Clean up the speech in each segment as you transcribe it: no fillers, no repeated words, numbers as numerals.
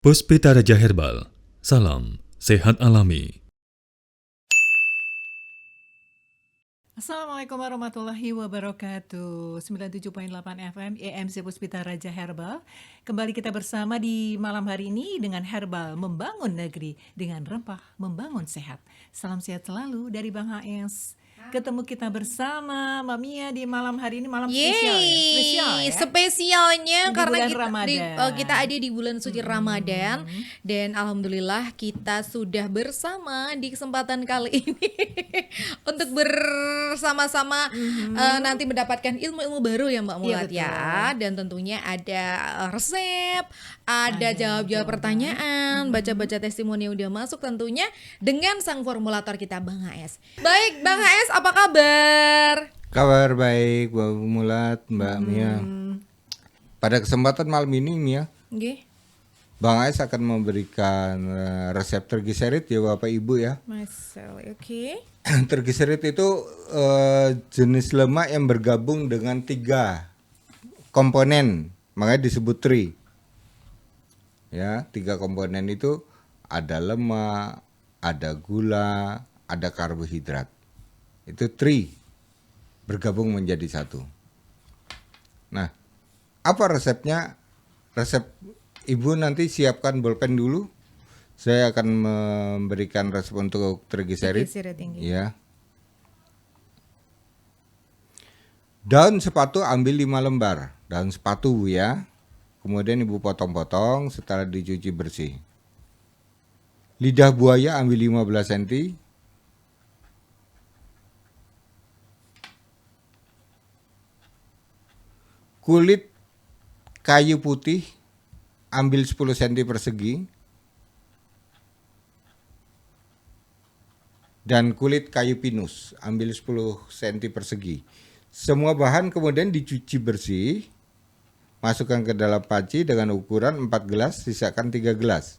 Puspita Raja Herbal, salam sehat alami. Assalamualaikum warahmatullahi wabarakatuh. 97.8 FM EMC Puspita Raja Herbal. Kembali kita bersama di malam hari ini dengan Herbal Membangun Negeri dengan rempah membangun sehat. Salam sehat selalu dari Bang HS. Ketemu kita bersama Mbak Mia di malam hari ini, malam spesial ya. Spesial ya. Spesialnya Di karena bulan kita Ramadan. kita ada di bulan suci Ramadan dan alhamdulillah kita sudah bersama di kesempatan kali ini untuk bersama-sama nanti mendapatkan ilmu-ilmu baru ya Mbak Mulat betul. ya, dan tentunya ada resep, ada jawab-jawab pertanyaan, baca-baca testimoni yang udah masuk tentunya dengan sang formulator kita Bang HS. Baik Bang HS, apa kabar? Kabar baik, Mbak Mulat, Mbak Mia. Pada kesempatan malam ini Mia, Nggih. Bang Ais akan memberikan resep trigliserid ya Bapak Ibu ya. Myself, oke. Trigliserid itu jenis lemak yang bergabung dengan 3 komponen, makanya disebut tri. Ya, 3 komponen itu ada lemak, ada gula, ada karbohidrat. Itu tri bergabung menjadi satu. Nah, apa resepnya? Resep Ibu nanti siapkan bolpen dulu. Saya akan memberikan resep untuk trigliserid. Ya. Daun sepatu ambil 5 lembar. Daun sepatu ya. Kemudian Ibu potong-potong setelah dicuci bersih. Lidah buaya ambil 15 cm. Kulit kayu putih ambil 10 cm persegi. Dan kulit kayu pinus ambil 10 cm persegi. Semua bahan kemudian dicuci bersih. Masukkan ke dalam panci dengan ukuran 4 gelas, sisakan 3 gelas.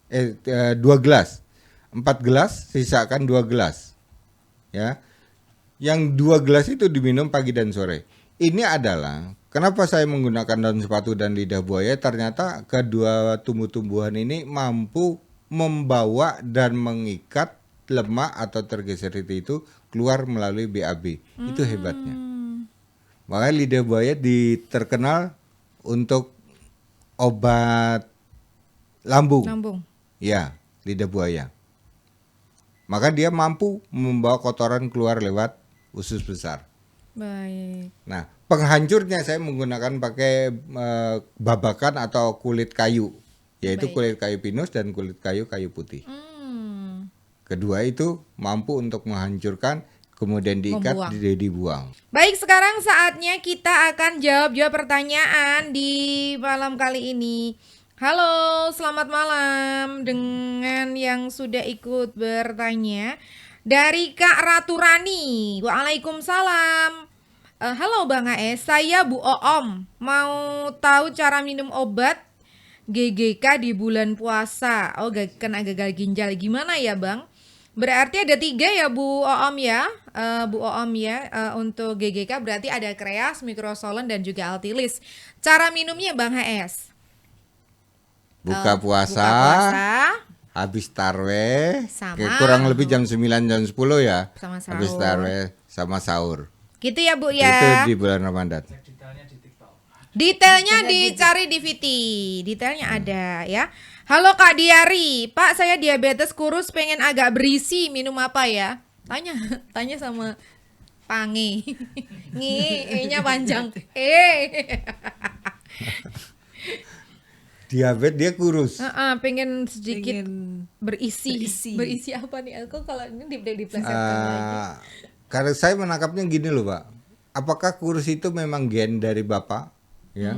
2 gelas. 4 gelas, sisakan 2 gelas. Ya. Yang 2 gelas itu diminum pagi dan sore. Ini adalah kenapa saya menggunakan daun sepatu dan lidah buaya. Ternyata kedua tumbuh-tumbuhan ini mampu membawa dan mengikat lemak atau trigliserid itu keluar melalui BAB. Itu hebatnya. Makanya lidah buaya terkenal untuk obat lambung. Ya, lidah buaya. Maka dia mampu membawa kotoran keluar lewat usus besar. Baik. Nah, penghancurnya saya menggunakan pakai babakan atau kulit kayu, yaitu kulit kayu pinus dan kulit kayu putih. Kedua itu mampu untuk menghancurkan, kemudian diikat, dibuang. Baik, sekarang saatnya kita akan jawab pertanyaan di malam kali ini. Halo, selamat malam dengan yang sudah ikut bertanya. Dari Kak Ratu Rani. Waalaikumsalam. Halo Bang AS, saya Bu Oom. Mau tahu cara minum obat GGK di bulan puasa. Oh, kena gagal ginjal. Gimana ya Bang? Berarti ada 3 ya Bu Oom ya. Bu Oom ya, untuk GGK berarti ada Kreas, Microsolon dan juga Altilis. Cara minumnya Bang HS. Buka puasa. Habis tarweh, kurang lebih jam 9 jam 10 ya. Sama sahur. Habis tarweh sama sahur. Gitu ya Bu ya. Itu di bulan Ramadan. Detailnya dicari di VT. Detailnya ada ya. Halo Kak Diari, Pak saya diabetes kurus pengen agak berisi, minum apa ya? Tanya sama Pange. E-nya panjang. Diabetes dia kurus. Pengen sedikit berisi. Berisi apa nih? Aku kalau ini diplesetkan lagi. Karena saya menangkapnya gini loh Pak. Apakah kurus itu memang gen dari Bapak? Ya.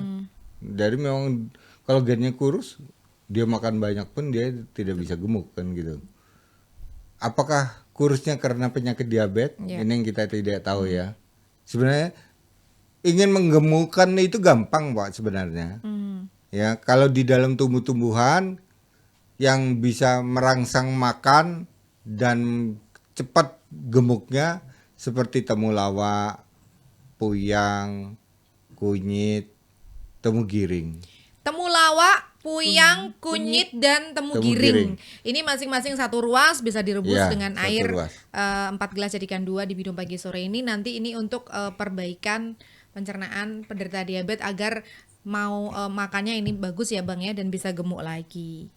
Dari memang kalau gennya kurus, dia makan banyak pun dia tidak bisa gemuk kan gitu. Apakah kurusnya karena penyakit diabetes? Ini yang kita tidak tahu ya. Sebenarnya ingin menggemukkan itu gampang Pak sebenarnya. Ya, kalau di dalam tumbuh-tumbuhan yang bisa merangsang makan dan cepat gemuknya seperti temulawak, puyang, kunyit, temu giring. Temulawak, puyang, kunyit, dan temu Temu giring. giring. Ini masing-masing satu ruas, bisa direbus Ya, dengan satu air ruas. 4 gelas jadikan 2 diminum pagi sore ini. Nanti ini untuk perbaikan pencernaan penderita diabetes agar mau makannya ini bagus ya Bang ya, dan bisa gemuk lagi.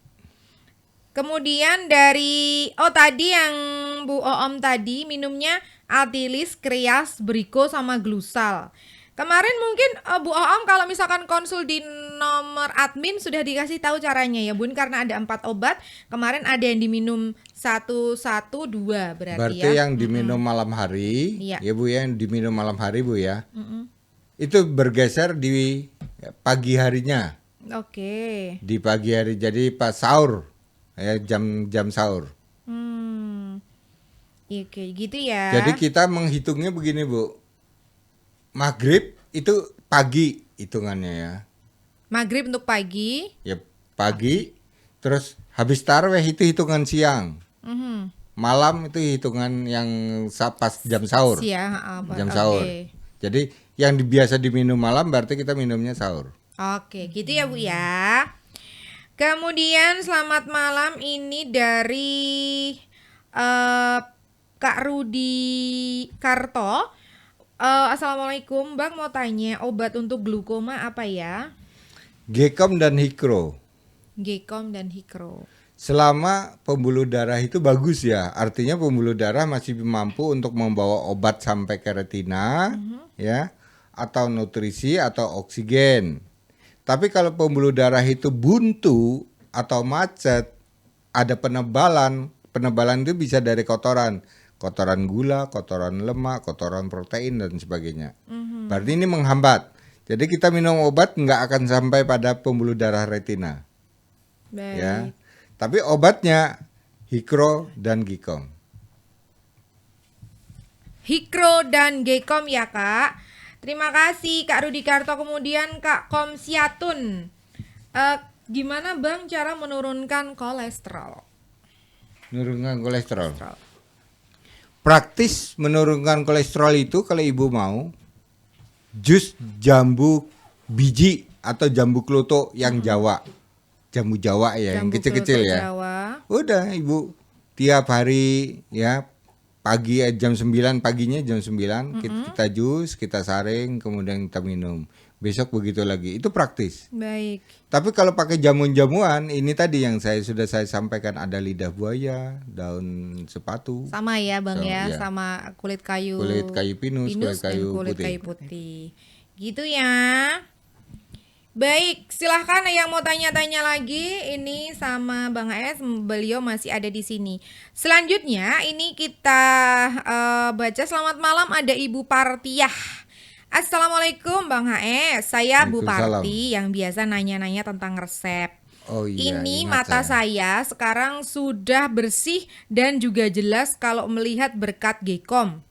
Kemudian dari tadi yang Bu Oom tadi minumnya Atilis, Kreas, Briko sama Glusal. Kemarin mungkin Bu Oom kalau misalkan konsul di nomor admin sudah dikasih tahu caranya ya Bun, karena ada 4 obat. Kemarin ada yang diminum 1, 1, 2 berarti Berarti ya. yang diminum malam hari, Iya. ya Bu ya, yang diminum malam hari Bu ya. Itu bergeser di pagi harinya, Oke. di pagi hari, jadi pas sahur, ya jam sahur. Iya kayak gitu ya. Jadi kita menghitungnya begini Bu, maghrib itu pagi hitungannya ya, Maghrib untuk pagi. ya pagi, terus habis tarawih itu hitungan siang, Mhm. malam itu hitungan yang pas jam sahur. Siang, Jam oke. sahur. Jadi yang biasa diminum malam berarti kita minumnya sahur. Oke, gitu ya Bu ya. Kemudian selamat malam ini dari Kak Rudi Karto. Assalamualaikum Bang, mau tanya obat untuk glukoma apa ya? Gekom dan Hikro. Gekom dan Hikro. Selama pembuluh darah itu bagus ya, artinya pembuluh darah masih mampu untuk membawa obat sampai ke retina, ya, atau nutrisi atau oksigen. Tapi kalau pembuluh darah itu buntu atau macet, ada penebalan. Penebalan itu bisa dari kotoran gula, kotoran lemak, kotoran protein dan sebagainya. Berarti ini menghambat. Jadi kita minum obat nggak akan sampai pada pembuluh darah retina, Baik. ya. Tapi obatnya Hikro dan Gikom. Hikro dan Gekom ya Kak. Terima kasih Kak Rudi Karto. Kemudian Kak Komsiatun. Gimana Bang cara menurunkan kolesterol? Menurunkan kolesterol. Praktis menurunkan kolesterol itu kalau ibu mau, jus jambu biji atau jambu kloto yang Jawa. Jambu Jawa ya, yang Jambu kecil-kecil kloto ya. Jawa. Udah ibu tiap hari ya pagi jam 9 paginya jam 9 kita jus, kita saring, kemudian kita minum. Besok begitu lagi. Itu praktis. Baik. Tapi kalau pakai jamuan-jamuan, ini tadi yang saya sampaikan, ada lidah buaya, daun sepatu, Sama ya Bang So, ya, ya. sama kulit kayu pinus, kulit dan kayu kulit putih. kayu putih. Gitu ya. Baik, silahkan yang mau tanya-tanya lagi. Ini sama Bang AS, beliau masih ada di sini. Selanjutnya ini kita baca. Selamat malam, ada Ibu Partiah. Assalamualaikum Bang HS, saya Bu Waalaikumsalam. Parti yang biasa nanya-nanya tentang resep. Oh iya, Ini ingat mata saya sekarang sudah bersih dan juga jelas kalau melihat berkat Gekom.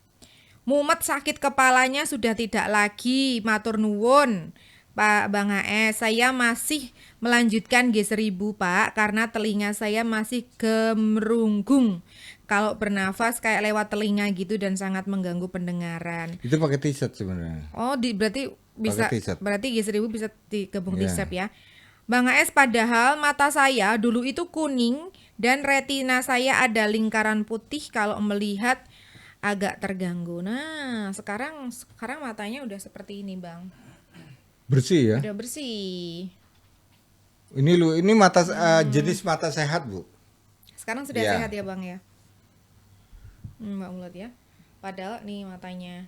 Mumet sakit kepalanya sudah tidak lagi, matur nuwun. Pak Bang HS, saya masih melanjutkan G1000 Pak, karena telinga saya masih gemerunggung. Kalau bernafas kayak lewat telinga gitu dan sangat mengganggu pendengaran. Itu pakai t-shirt sebenarnya. Oh, berarti bisa, Pakai t-shirt. berarti G1000 bisa digabung Iya. t-shirt ya. Bang HS, padahal mata saya dulu itu kuning dan retina saya ada lingkaran putih kalau melihat agak terganggu. Nah, sekarang matanya udah seperti ini, Bang. Bersih ya. Udah bersih. Ini mata jenis mata sehat, Bu. Sekarang sudah Iya. sehat ya, Bang ya. Mbak Mulut ya. Padahal nih matanya.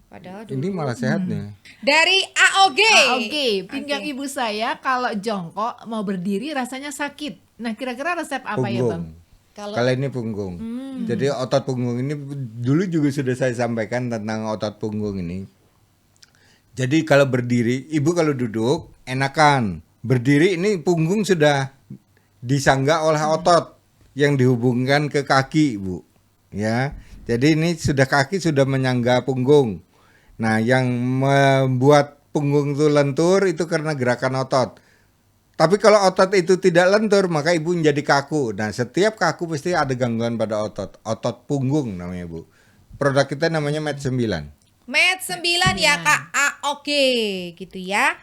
Padahal dulu Ini malah sehat nih. dari AOG. Oke, pinggang ibu saya kalau jongkok mau berdiri rasanya sakit. Nah, kira-kira resep apa ya, Bang? Punggung. Kalau ini punggung. Jadi otot punggung ini dulu juga sudah saya sampaikan tentang otot punggung ini. Jadi kalau berdiri, ibu kalau duduk enakan. Berdiri ini punggung sudah disangga oleh otot yang dihubungkan ke kaki, Bu. Ya. Jadi ini kaki sudah menyangga punggung. Nah, yang membuat punggung itu lentur itu karena gerakan otot. Tapi kalau otot itu tidak lentur, maka ibu menjadi kaku. Nah, setiap kaku pasti ada gangguan pada otot. Otot punggung namanya, Bu. Produk kita namanya Med 9. Med 9 ya Kak AOG gitu ya.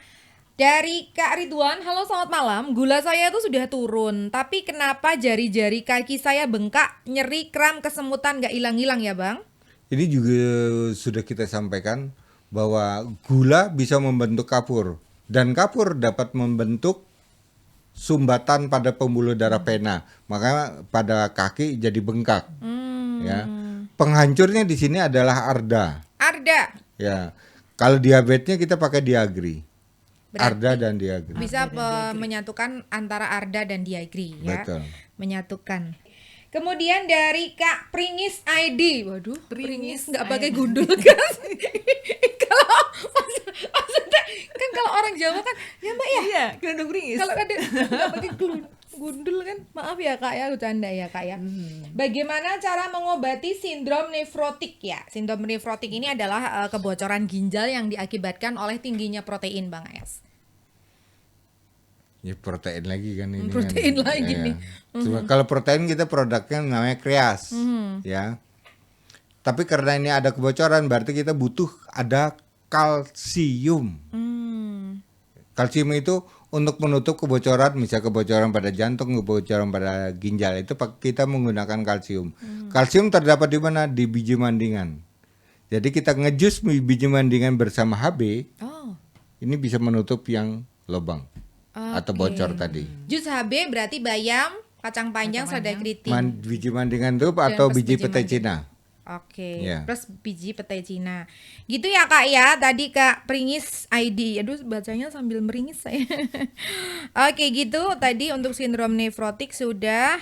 Dari Kak Ridwan, halo selamat malam. Gula saya itu sudah turun, tapi kenapa jari-jari kaki saya bengkak, nyeri, kram, kesemutan nggak hilang-hilang ya Bang? Ini juga sudah kita sampaikan bahwa gula bisa membentuk kapur dan kapur dapat membentuk sumbatan pada pembuluh darah vena, maka pada kaki jadi bengkak. Ya, penghancurnya di sini adalah ARDA. Arda, Ya, kalau diabetesnya kita pakai Diagri. Berarti ARDA dan Diagri. bisa menyatukan antara Arda dan Diagri ya. Betul. Menyatukan. Kemudian dari Kak Pringis ID. Waduh, Pringis nggak pakai gundul kan? Kalau maksudnya kan kalau orang Jawa kan ya Mbak ya. Iya, kerudung beringis. Kalau ada nggak pakai gundul kan, maaf ya Kak ya, bercanda ya Kak ya. Bagaimana cara mengobati sindrom nefrotik ya? Sindrom nefrotik ini adalah kebocoran ginjal yang diakibatkan oleh tingginya protein Bang Es. Ya protein lagi kan ini. Protein kan. lagi Ya. nih. Cuma kalau protein kita produknya namanya kreas, ya. Tapi karena ini ada kebocoran, berarti kita butuh ada kalsium. Kalsium itu untuk menutup kebocoran, misalnya kebocoran pada jantung, kebocoran pada ginjal, itu kita menggunakan kalsium. Kalsium terdapat di mana? Di biji mandingan. Jadi kita ngejus biji mandingan bersama HB, Oh. ini bisa menutup yang lubang atau bocor tadi. Jus HB berarti bayam, kacang panjang, selada keriting. Biji mandingan itu atau plus biji biji petai mandingan. Cina. Oke, Ya. plus biji petai Cina. Gitu ya Kak ya, tadi Kak Pringis ID. Aduh bacanya sambil meringis saya. Oke gitu, tadi untuk sindrom nefrotik sudah.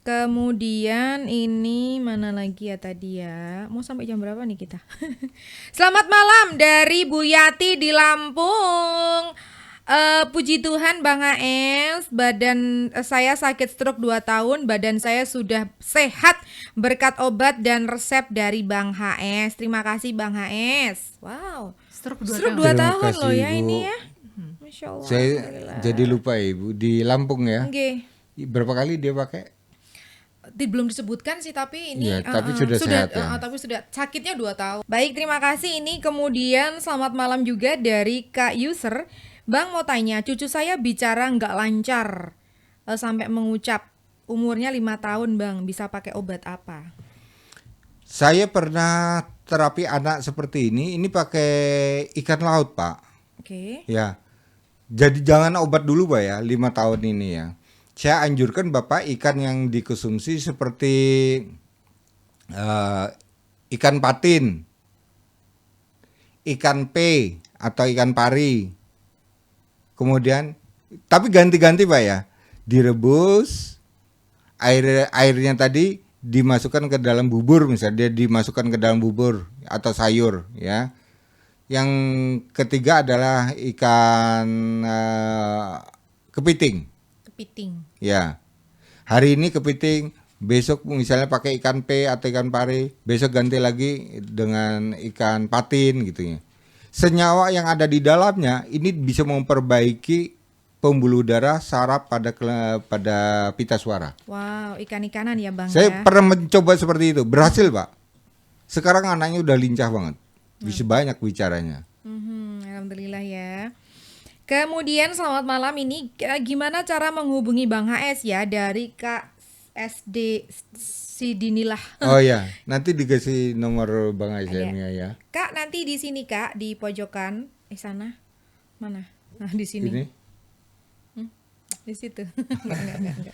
Kemudian ini mana lagi ya tadi ya? Mau sampai jam berapa nih kita? Selamat malam dari Bu Yati di Lampung. Puji Tuhan Bang AS, badan saya sakit stroke 2 tahun, badan saya sudah sehat berkat obat dan resep dari Bang HS. Terima kasih Bang HS. Wow. Stroke 2 Stroke 2 tahun. Terima tahun kasih, loh ya Bu. ini ya. Masya Allah. Saya jadi lupa Ibu di Lampung ya. Oke. Berapa kali dia pakai? Belum disebutkan sih tapi ini Iya, tapi sudah sehat ya. tapi sudah sakitnya 2 tahun. Baik, terima kasih. Ini kemudian selamat malam juga dari Kak User. Bang mau tanya, cucu saya bicara nggak lancar sampai mengucap, umurnya 5 tahun Bang, bisa pakai obat apa? Saya pernah terapi anak seperti ini pakai ikan laut Pak. Oke. Ya, jadi jangan obat dulu Pak ya, 5 tahun ini ya. Saya anjurkan Bapak ikan yang dikonsumsi seperti ikan patin, ikan P atau ikan pari. Kemudian, tapi ganti-ganti Pak ya, direbus, airnya tadi dimasukkan ke dalam bubur, misalnya dia dimasukkan ke dalam bubur atau sayur ya. Yang ketiga adalah ikan kepiting. Kepiting. Ya, hari ini kepiting, besok misalnya pakai ikan P atau ikan pari, besok ganti lagi dengan ikan patin gitu ya. Senyawa yang ada di dalamnya ini bisa memperbaiki pembuluh darah, saraf pada pita suara. Wow, ikan-ikanan ya Bang Saya ya. pernah mencoba seperti itu, berhasil Pak. Sekarang anaknya udah lincah banget, bisa banyak bicaranya. Alhamdulillah ya. Kemudian selamat malam, ini gimana cara menghubungi Bang HS ya dari Kak SD Sidinilah. Oh ya, nanti dikasih nomor Bang Aisyah ya. Kak nanti di sini Kak di pojokan sana mana? Nah di sini. Ini. Di situ. Enggak.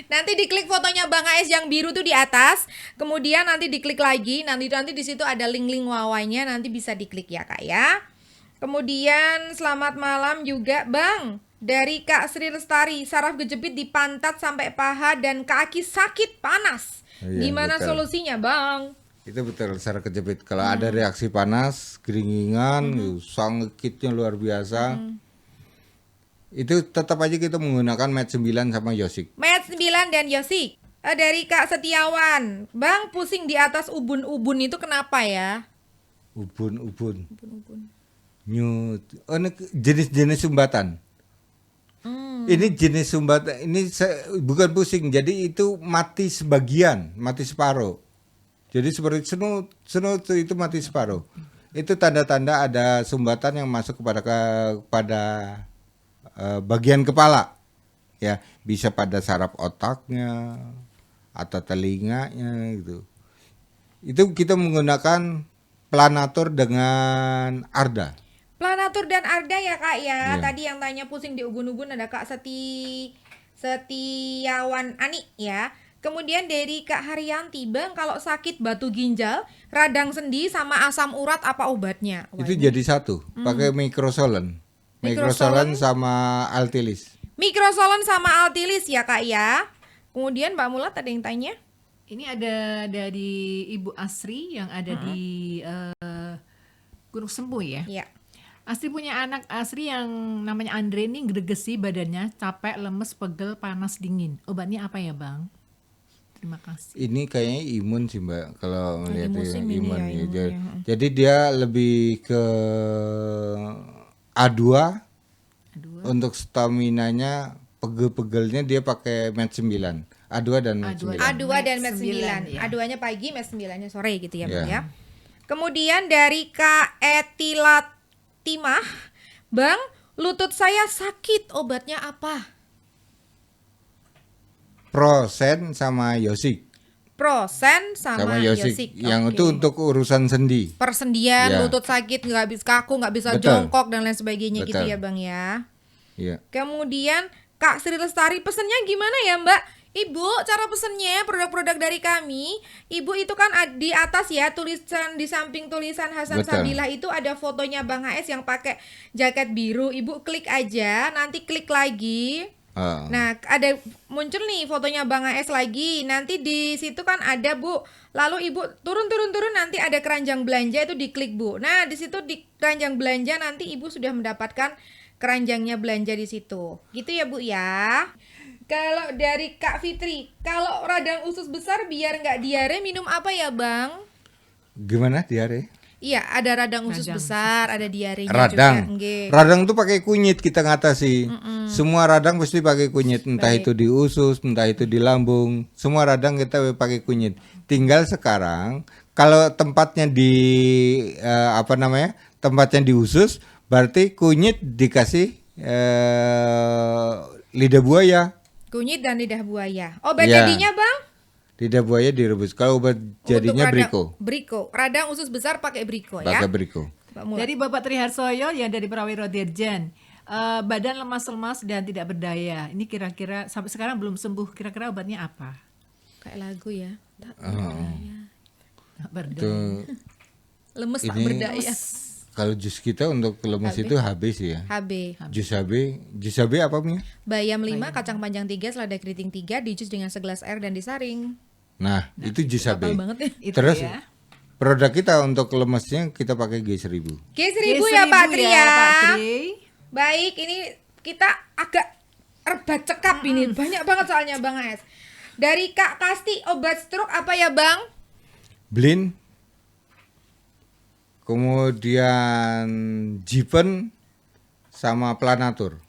Nanti diklik fotonya Bang AS yang biru tuh di atas, kemudian nanti diklik lagi, nanti di situ ada link-link wawanya, nanti bisa diklik ya Kak ya. Kemudian selamat malam juga Bang dari Kak Sri Lestari, saraf kejepit di pantat sampai paha dan kaki sakit panas. Iya, Gimana betul. solusinya Bang? Itu betul, saraf kejepit. Kalau ada reaksi panas, keringingan, sakitnya luar biasa. Itu tetap aja kita menggunakan Med 9 sama Yosik. Med 9 dan Yosi. Dari Kak Setiawan, Bang pusing di atas ubun-ubun itu kenapa ya? Ubun. Nyut. Oh, ini jenis-jenis sumbatan. Ini jenis sumbatan. Ini bukan pusing. Jadi itu mati sebagian, mati separuh. Jadi seperti senut itu mati separuh. Itu tanda-tanda ada sumbatan yang masuk kepada bagian kepala. Ya, bisa pada saraf otaknya atau telinganya gitu. Itu kita menggunakan planatur dengan Arda. Planatur dan Arda ya Kak ya. Iya. Tadi yang tanya pusing di ubun-ubun ada Kak Setiawan Ani ya. Kemudian dari Kak Haryanti, Bang, kalau sakit batu ginjal, radang sendi sama asam urat apa obatnya? Wah, Itu ini jadi satu, pakai Microsolon. Microsolon Microsolon sama Altilis. Microsolon sama Altilis ya Kak ya. Kemudian Mbak Mulat ada yang tanya? Ini ada dari Ibu Asri yang ada di Gunung Sempu ya. Iya. Asri punya anak Asri yang namanya Andre nih, gregesi badannya, capek, lemes, pegel, panas, dingin. Obatnya apa ya Bang? Terima kasih. Ini kayaknya imun sih Mbak, kalau melihat musim ini imun. ya, Ya. imun Jadi, ya. jadi dia lebih ke A2 Aduh. untuk staminanya, pegel-pegelnya dia pakai Med 9. A2 dan Med 9. A2 dan Med 9. ya. A2-nya pagi, Med 9-nya sore gitu ya, Bang Iya. ya. Kemudian dari Kak Etilatimah, Bang, lutut saya sakit, obatnya apa? Prosen sama Yosik. Prosen sama Yosik. Yosik. Yang Oke. itu untuk urusan sendi. Persendian, Ya. lutut sakit, nggak bisa kaku, nggak bisa Betul. jongkok dan lain sebagainya gitu Betul. ya, Bang ya. Iya. Kemudian Kak Sri Lestari, pesennya gimana ya Mbak? Ibu, cara pesennya produk-produk dari kami, Ibu itu kan di atas ya tulisan, di samping tulisan Hasan Betul. Sabilah itu ada fotonya Bang HS yang pakai jaket biru. Ibu klik aja, nanti klik lagi. Ah. Nah, ada muncul nih fotonya Bang HS lagi. Nanti di situ kan ada, Bu. Lalu Ibu turun nanti ada keranjang belanja, itu diklik, Bu. Nah, di situ di keranjang belanja nanti Ibu sudah mendapatkan keranjangnya belanja di situ. Gitu ya, Bu ya. Kalau dari Kak Fitri, kalau radang usus besar biar nggak diare minum apa ya, Bang? Gimana diare? Iya, ada radang usus Radang. besar, ada diarenya juga. Radang. Nggih. Radang tuh pakai kunyit kita ngatasi. Semua radang pasti pakai kunyit, entah Baik. itu di usus, entah itu di lambung. Semua radang kita pakai kunyit. Tinggal sekarang kalau tempatnya di tempatnya di usus, berarti kunyit dikasih lidah buaya. Kunyit dan lidah buaya. Obat Iya. jadinya, Bang? Lidah buaya direbus. Kalau obat jadinya Untuk briko, Briko. Radang usus besar pakai briko ya. pakai briko. Mbak Mulat. Dari Bapak Triharsoyo yang dari Prawiro Dirjen. Badan lemas-lemas dan tidak berdaya. Ini kira-kira sampai sekarang belum sembuh. Kira-kira obatnya apa? Kayak lagu ya. Tak Tak berdaya. Itu lemes tak Ini- berdaya. kalau jus kita untuk lemes itu HB sih ya. HB. Jus HB apa Mia? Bayam 5, kacang panjang 3, selada keriting 3, dijus dengan segelas air dan disaring. Nah, itu jus HB. Hafal banget ya. Itu Terus ya. produk kita untuk lemesnya kita pakai G1000. G1000 ya Pak Tri ya. Pak Tri. Baik, ini kita agak rebat cekap ini. Banyak banget soalnya Bang AS. Dari Kak Kasti, obat stroke apa ya Bang? Blin. Kemudian Jipen sama Planatur.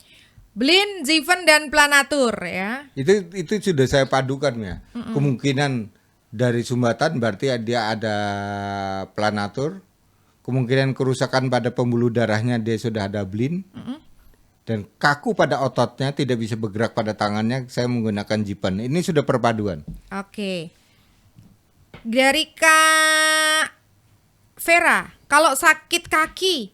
Blin, Ziven dan Planatur ya. Itu sudah saya padukan ya. Kemungkinan dari sumbatan berarti dia ada Planatur. Kemungkinan kerusakan pada pembuluh darahnya dia sudah ada Blin. Dan kaku pada ototnya, tidak bisa bergerak pada tangannya, saya menggunakan Jipen. Ini sudah perpaduan. Oke. Dari Kak Vera, kalau sakit kaki,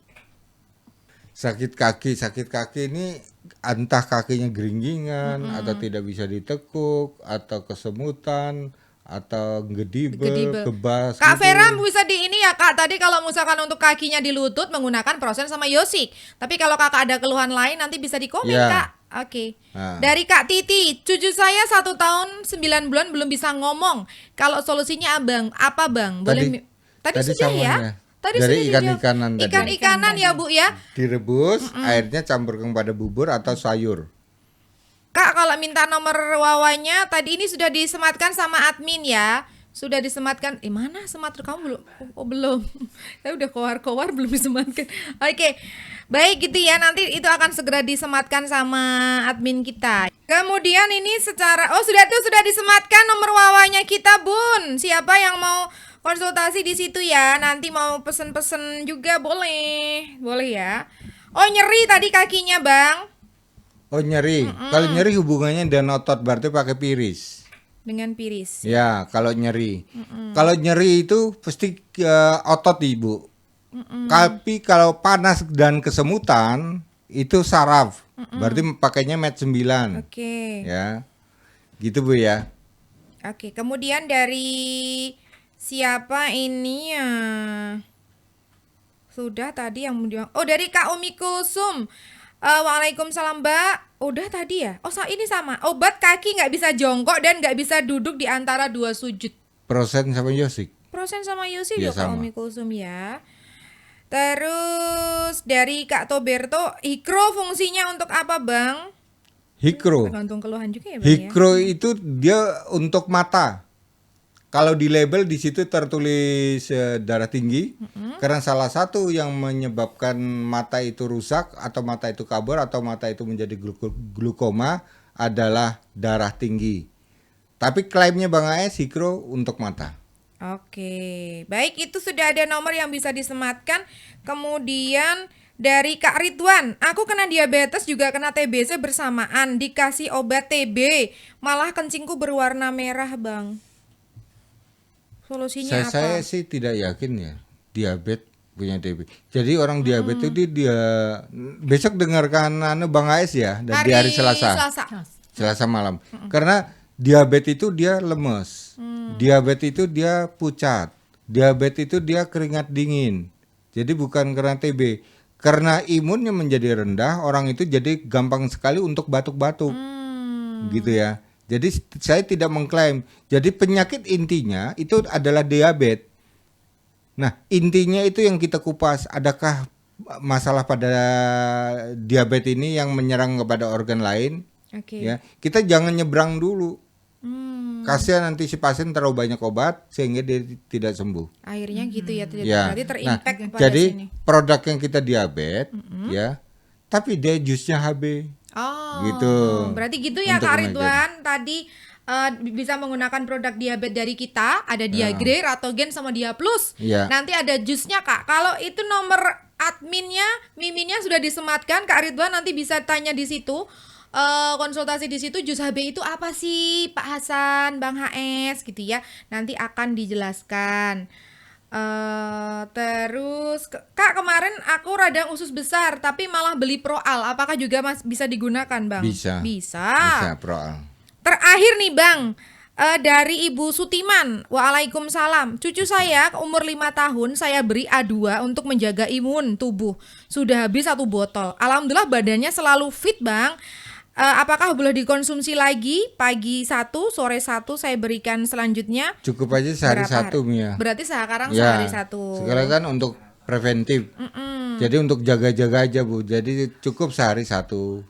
Sakit kaki ini entah kakinya geringgingan atau tidak bisa ditekuk atau kesemutan atau gedibel, kebas. Kak gitu. Vera bisa di ini ya Kak. Tadi kalau misalkan untuk kakinya di lutut menggunakan Prosen sama Yosik. Tapi kalau Kakak ada keluhan lain nanti bisa di komen Ya. Kak. Oke. Nah. Dari Kak Titi, cucu saya 1 tahun 9 bulan belum bisa ngomong. Kalau solusinya abang, apa Bang? Boleh tadi tadi sudah ya? samanya. Tadi Dari sudah ikan-ikanan tadi. Ikan-ikanan ya Bu ya. Direbus, airnya campurkan pada bubur atau sayur. Kak, kalau minta nomor wawanya tadi ini sudah disematkan sama admin ya. Sudah disematkan. Mana semat kamu belum? Oh, belum. Saya udah kowar-kowar belum disematkan. Oke. Baik gitu ya. Nanti itu akan segera disematkan sama admin kita. Kemudian ini secara sudah disematkan nomor wawanya kita, Bun. Siapa yang mau konsultasi di situ ya. Nanti mau pesen-pesen juga boleh. Boleh ya. Oh, nyeri tadi kakinya, Bang. Oh, nyeri. Kalau nyeri hubungannya dengan otot, berarti pakai piris. Dengan piris. Ya, kalau nyeri. Kalau nyeri itu pasti otot, Ibu. Tapi kalau panas dan kesemutan itu saraf. Berarti pakainya mat 9. Oke. Ya. Gitu, Bu ya. Oke, kemudian dari siapa ini ya? Sudah tadi yang oh, dari Kak Umi Kulsum. Waalaikumsalam, Mbak. Udah tadi ya? Oh, ini sama. Obat kaki nggak bisa jongkok dan nggak bisa duduk di antara dua sujud. Prosen sama Yosik. Prosen sama Yusi Ya, ya, Kak sama. Umi Kulsum ya. Terus dari Kak Toberto, hikro fungsinya untuk apa, Bang? Hikro. Tergantung keluhan juga ya, Bang ya. Hikro itu dia untuk mata. Kalau di label di situ tertulis darah tinggi, karena salah satu yang menyebabkan mata itu rusak atau mata itu kabur atau mata itu menjadi glukoma adalah darah tinggi. Tapi klaimnya Bang AS Hikro untuk mata. Oke, baik, itu sudah ada nomor yang bisa disematkan. Kemudian dari Kak Ridwan, aku kena diabetes juga kena TBC bersamaan, dikasih obat TB, malah kencingku berwarna merah, Bang. Solusinya apa? Saya sih tidak yakin ya diabetes punya TB. Jadi orang diabetes itu dia besok dengarkan Bang AS ya dan di hari Selasa. Selasa malam. Karena diabetes itu dia lemes. Diabetes itu dia pucat. Diabetes itu dia keringat dingin. Jadi bukan karena TB. Karena imunnya menjadi rendah, orang itu jadi gampang sekali untuk batuk-batuk. Gitu ya. Jadi saya tidak mengklaim. Jadi penyakit intinya itu adalah diabetes. Nah, intinya itu yang kita kupas. Adakah masalah pada diabetes ini yang menyerang kepada organ lain? Oke. Ya, kita jangan nyebrang dulu. Kasihan nanti si pasien terlalu banyak obat sehingga dia tidak sembuh. Akhirnya gitu ya, Ya. berarti Nah, terimpact pada jadi sini. produk yang kita diabetes, ya, tapi dia jusnya HB. Oh, Gitu. berarti gitu ya Untuk Kak mengajar. Ridwan. Tadi bisa menggunakan produk diabetes dari kita. Ada Diagre, Ratogen, sama Dia Plus. Ya. Nanti ada jusnya, Kak. Kalau itu nomor adminnya, miminnya sudah disematkan, Kak Ridwan nanti bisa tanya di situ. Konsultasi di situ, jus HB itu apa sih, Pak Hasan, Bang HS gitu ya. Nanti akan dijelaskan. Terus Kak, kemarin aku radang usus besar tapi malah beli Proal. Apakah juga bisa digunakan, Bang? Bisa. Bisa. Bisa, Proal. Terakhir nih, Bang, dari Ibu Sutiman. Waalaikumsalam. Cucu saya umur 5 tahun saya beri A2 untuk menjaga imun tubuh. Sudah habis 1 botol. Alhamdulillah badannya selalu fit, Bang. Apakah boleh dikonsumsi lagi? Pagi 1, sore 1 saya berikan selanjutnya. Cukup aja sehari Berapa satu, hari? Mia. Berarti sekarang Ya, sehari 1. sekarang kan untuk preventif. Jadi untuk jaga-jaga aja, Bu. Jadi cukup sehari satu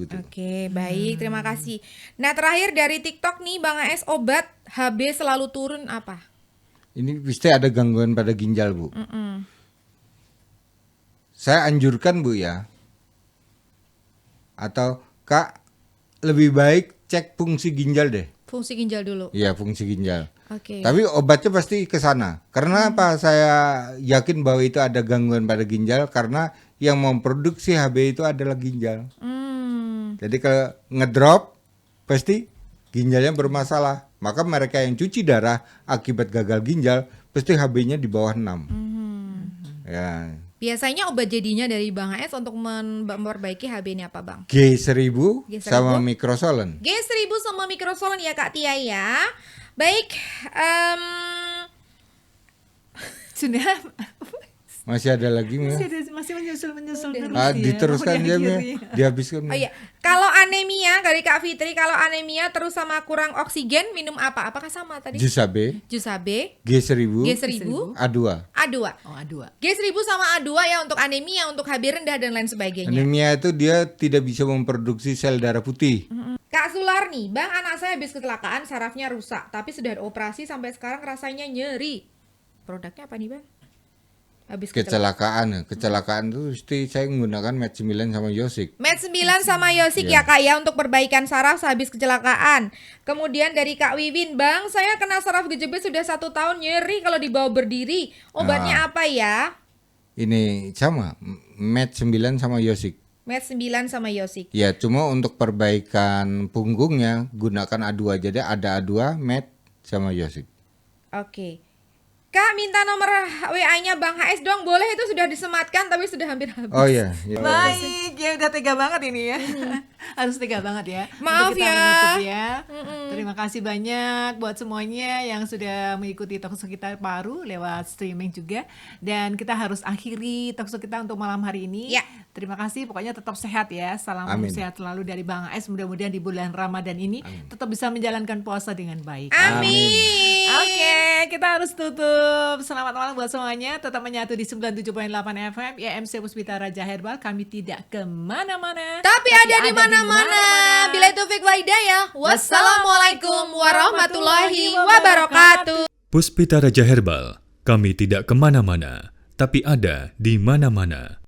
gitu. Oke, baik, terima kasih. Nah, terakhir dari TikTok nih, Bang AS, obat HB selalu turun apa? Ini pasti ada gangguan pada ginjal, Bu. Saya anjurkan, Bu ya. Atau Kak, lebih baik cek fungsi ginjal deh. Fungsi ginjal dulu. Iya, fungsi ginjal. Oke. Tapi obatnya pasti ke sana. Karena apa? Saya yakin bahwa itu ada gangguan pada ginjal karena yang memproduksi HB itu adalah ginjal. Jadi kalau ngedrop pasti ginjalnya bermasalah. Maka mereka yang cuci darah akibat gagal ginjal pasti HB-nya di bawah 6. Ya. Biasanya obat jadinya dari Bang AS untuk memperbaiki HB ini apa, Bang? G1000 G1000? sama Microsolon. G1000 sama Microsolon ya, Kak Tia ya. Baik, Sudah Masih ada lagi, Mia? masih menyusul terus Diteruskan ya. aja, Mia. Dihabiskan. oh iya, kalau anemia dari Kak Fitri, kalau anemia terus sama kurang oksigen minum apa? Apakah sama tadi? Jus AB, Jus AB, G1000, G1000, A2. A2. Oh, A2. G1000 sama A2 ya untuk anemia, untuk HB rendah dan lain sebagainya. Anemia itu dia tidak bisa memproduksi sel darah putih. Kak Sularni, Bang, anak saya habis kecelakaan, sarafnya rusak, tapi sudah operasi sampai sekarang rasanya nyeri. Produknya apa nih, Bang? Habis kecelakaan. Kecelakaan itu mesti saya menggunakan Med 9 sama Yosik. Med 9 sama Yosik ya Kak ya untuk perbaikan saraf sehabis kecelakaan. Kemudian dari Kak Wiwin, Bang, saya kena saraf kejepit sudah 1 tahun, nyeri kalau dibawa berdiri. Obatnya apa ya? Ini sama Med 9 sama Yosik. Med 9 sama Yosik. Ya, cuma untuk perbaikan punggungnya gunakan A2. Jadi ada A2, Med sama Yosik. Oke. Kak, minta nomor WA-nya Bang HS dong. Boleh, itu sudah disematkan tapi sudah hampir habis. Oh iya. Ya. Baik, ya udah tega banget ini ya. Harus tega banget ya. Maaf Untuk kita ya. menutup ya. Terima kasih banyak buat semuanya yang sudah mengikuti talkshow kita baru lewat streaming juga. Dan kita harus akhiri talkshow kita untuk malam hari ini. Ya. Terima kasih, pokoknya tetap sehat ya. Salam Amin. sehat selalu dari Bang AS. Mudah-mudahan di bulan Ramadan ini tetap bisa menjalankan puasa dengan baik. Amin. Oke, kita harus tutup. Selamat malam buat semuanya. Tetap menyatu di 97.8 FM IMC Puspita Raja Herbal. Kami tidak kemana-mana, Tapi ada di mana-mana. Bila itu Fik Waidaya. Wassalamualaikum warahmatullahi wabarakatuh. Puspita Raja Herbal, kami tidak kemana-mana, tapi ada di mana-mana.